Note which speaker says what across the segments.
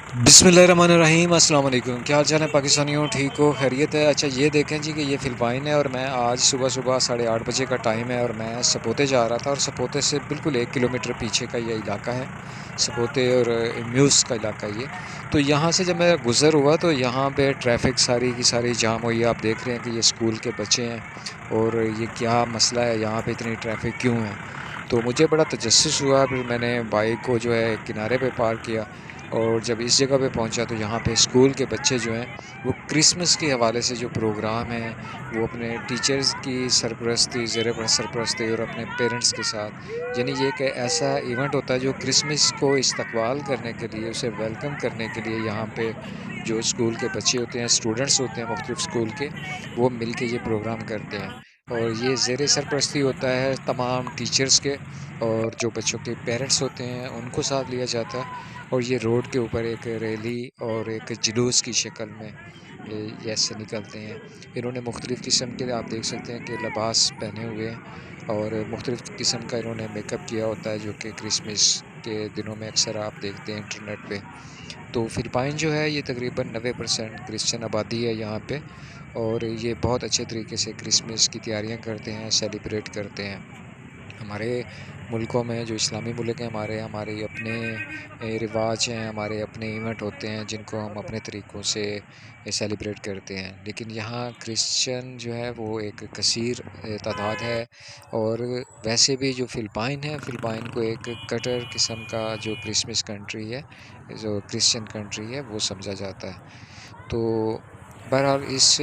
Speaker 1: बिस्मिल्लाहिर्रहमानिर्रहीम अस्सलाम वालेकुम। क्या हाल चाल है पाकिस्तानियों? ठीक हो, खैरियत है? अच्छा ये देखें जी कि ये फ़िलिपाइन है और मैं आज सुबह सुबह 8:30 बजे का टाइम है और मैं सपोते जा रहा था और सपोते से बिल्कुल 1 किलोमीटर पीछे का ये इलाका है। सपोते और म्यूस का इलाका है ये। तो यहाँ से जब मैं गुज़र हुआ तो यहाँ पे ट्रैफ़िक सारी की सारी जाम हुई है। आप देख रहे हैं कि ये स्कूल के बच्चे हैं और ये क्या मसला है, यहाँ पे इतनी ट्रैफ़िक क्यों है? तो मुझे बड़ा तजस्सुस हुआ, फिर मैंने बाइक को जो है किनारे पे पार्क किया और जब इस जगह पे पहुंचा तो यहाँ पे स्कूल के बच्चे जो हैं वो क्रिसमस के हवाले से जो प्रोग्राम है वो अपने टीचर्स की सरपरस्ती, ज़ेर सरपरस्ती और अपने पेरेंट्स के साथ, यानी ये एक ऐसा इवेंट होता है जो क्रिसमस को इस्तकबाल करने के लिए, उसे वेलकम करने के लिए यहाँ पे जो स्कूल के बच्चे होते हैं, स्टूडेंट्स होते हैं मुख्तलिफ़ स्कूल के, वो मिल के ये प्रोग्राम करते हैं। और ये ज़ेर सरपरस्ती होता है तमाम टीचर्स के, और जो बच्चों के पेरेंट्स होते हैं उनको साथ लिया जाता है। और ये रोड के ऊपर एक रैली और एक जुलूस की शक्ल में ये ऐसे निकलते हैं। इन्होंने मुख्तलिफ़ किस्म के, आप देख सकते हैं कि लिबास पहने हुए हैं और मुख्तलिफ़ किस्म का इन्होंने मेकअप किया होता है जो कि क्रिसमस के दिनों में अक्सर आप देखते हैं इंटरनेट पे। तो फ़िलिपाइन जो है ये तकरीबन 90% क्रिश्चियन आबादी है यहाँ पे, और ये बहुत अच्छे तरीके से क्रिसमस की तैयारियाँ करते हैं, सेलिब्रेट करते हैं। हमारे मुल्कों में जो इस्लामी मुल्क हैं, हमारे हमारे अपने रिवाज हैं, हमारे अपने इवेंट होते हैं जिनको हम अपने तरीक़ों से सेलिब्रेट करते हैं। लेकिन यहाँ क्रिश्चियन जो है वो एक कसीर तादाद है, और वैसे भी जो फ़िलिपाइन है, फ़िलिपाइन को एक कट्टर किस्म का जो क्रिसमस कंट्री है, जो क्रिश्चियन कंट्री है, वो समझा जाता है। तो बहरहाल इस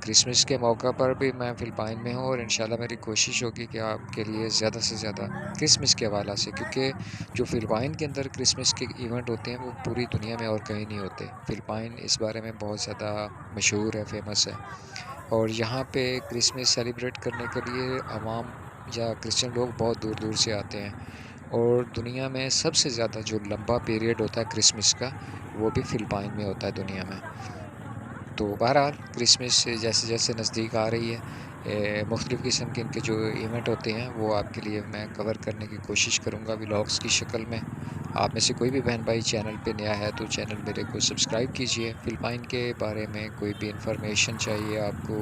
Speaker 1: क्रिसमस के मौका पर भी मैं फ़िलिपाइन में हूँ और इंशाल्लाह मेरी कोशिश होगी कि आपके लिए ज़्यादा से ज़्यादा क्रिसमस के हवाला से, क्योंकि जो फ़िलिपाइन के अंदर क्रिसमस के इवेंट होते हैं वो पूरी दुनिया में और कहीं नहीं होते। फ़िलिपाइन इस बारे में बहुत ज़्यादा मशहूर है, फ़ेमस है। और यहाँ पे क्रिसमस सेलिब्रेट करने के लिए अवाम या क्रिश्चियन लोग बहुत दूर-दूर से आते हैं, और दुनिया में सबसे ज़्यादा जो लंबा पीरियड होता है क्रिसमस का, वो भी फ़िलिपाइन में होता है दुनिया में। तो बहरहाल क्रिसमस जैसे-जैसे नज़दीक आ रही है, मुख्तलिफ़ किस्म के इनके जो इवेंट होते हैं वो आपके लिए मैं कवर करने की कोशिश करूँगा व्लॉग्स की शक्ल में। आप में से कोई भी बहन भाई चैनल पे नया है तो चैनल मेरे को सब्सक्राइब कीजिए। फ़िलिपाइन के बारे में कोई भी इन्फॉर्मेशन चाहिए आपको,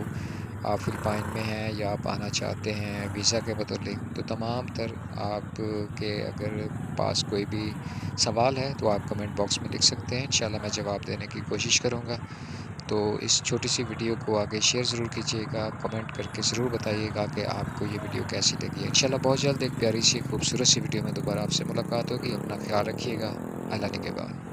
Speaker 1: आप फ़िलिपाइन में हैं या आप आना चाहते हैं वीज़ा के मुतल्लिक़, तो तमाम तर आपके अगर पास कोई भी सवाल है तो आप कमेंट बॉक्स में लिख सकते हैं। इंशाल्लाह मैं जवाब देने की कोशिश करूँगा। तो इस छोटी सी वीडियो को आगे शेयर ज़रूर कीजिएगा, कमेंट करके ज़रूर बताइएगा कि आपको ये वीडियो कैसी लगी है। इंशाल्लाह बहुत जल्द एक प्यारी सी खूबसूरत सी वीडियो में दोबारा आपसे मुलाकात होगी। अपना ख़्याल रखिएगा। अल्लाह निगहबान।